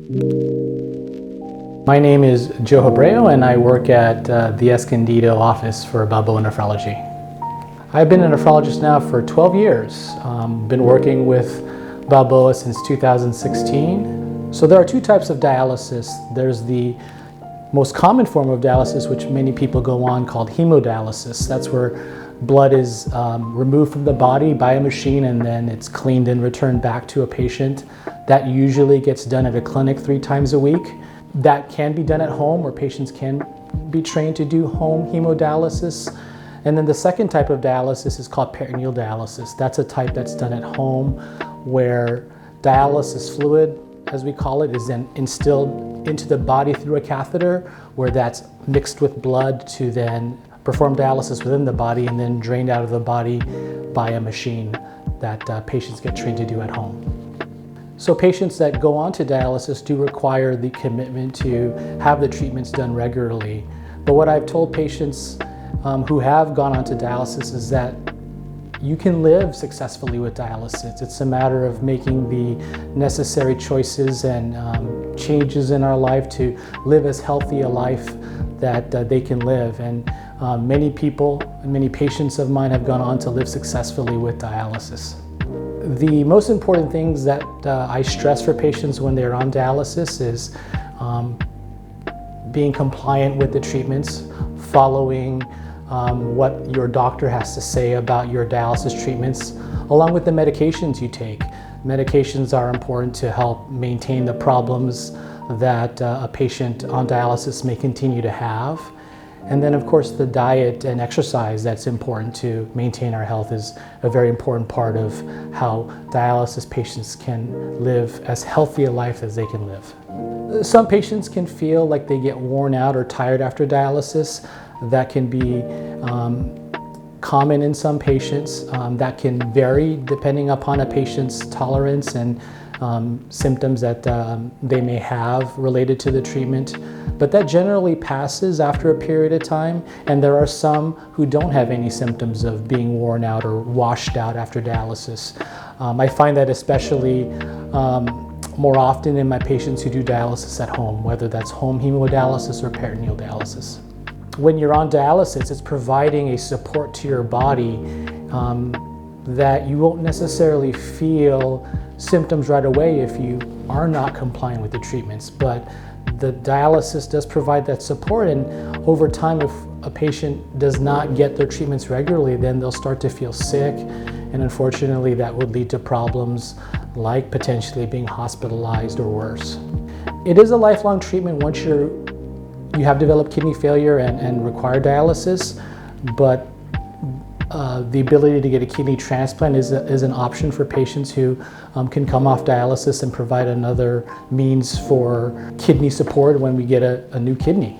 My name is Joe Hebreo and I work at the Escondido office for Balboa Nephrology. I've been a nephrologist now for 12 years. Been working with Balboa since 2016. So there are two types of dialysis. There's the most common form of dialysis, which many people go on, called hemodialysis. That's where blood is removed from the body by a machine and then it's cleaned and returned back to a patient. That usually gets done at a clinic 3 times a week. That can be done at home, where patients can be trained to do home hemodialysis. And then the second type of dialysis is called peritoneal dialysis. That's a type that's done at home, where dialysis fluid, as we call it, is then instilled into the body through a catheter, where that's mixed with blood to then perform dialysis within the body and then drained out of the body by a machine that patients get trained to do at home. So patients that go on to dialysis do require the commitment to have the treatments done regularly. But what I've told patients who have gone on to dialysis is that you can live successfully with dialysis. It's a matter of making the necessary choices and changes in our life to live as healthy a life that they can live. And many people, many patients of mine have gone on to live successfully with dialysis. The most important things that I stress for patients when they're on dialysis is being compliant with the treatments, following what your doctor has to say about your dialysis treatments, along with the medications you take. Medications are important to help maintain the problems that a patient on dialysis may continue to have. And then of course the diet and exercise that's important to maintain our health is a very important part of how dialysis patients can live as healthy a life as they can live. Some patients can feel like they get worn out or tired after dialysis. That can be common in some patients. That can vary depending upon a patient's tolerance and symptoms that they may have related to the treatment. But that generally passes after a period of time, and there are some who don't have any symptoms of being worn out or washed out after dialysis. I find that especially more often in my patients who do dialysis at home, whether that's home hemodialysis or peritoneal dialysis. When you're on dialysis, it's providing a support to your body that you won't necessarily feel symptoms right away if you are not complying with the treatments. But the dialysis does provide that support, and over time, if a patient does not get their treatments regularly, then they'll start to feel sick, and unfortunately that would lead to problems like potentially being hospitalized or worse. It is a lifelong treatment once you have developed kidney failure and require dialysis, but the ability to get a kidney transplant is an option for patients who can come off dialysis and provide another means for kidney support when we get a new kidney.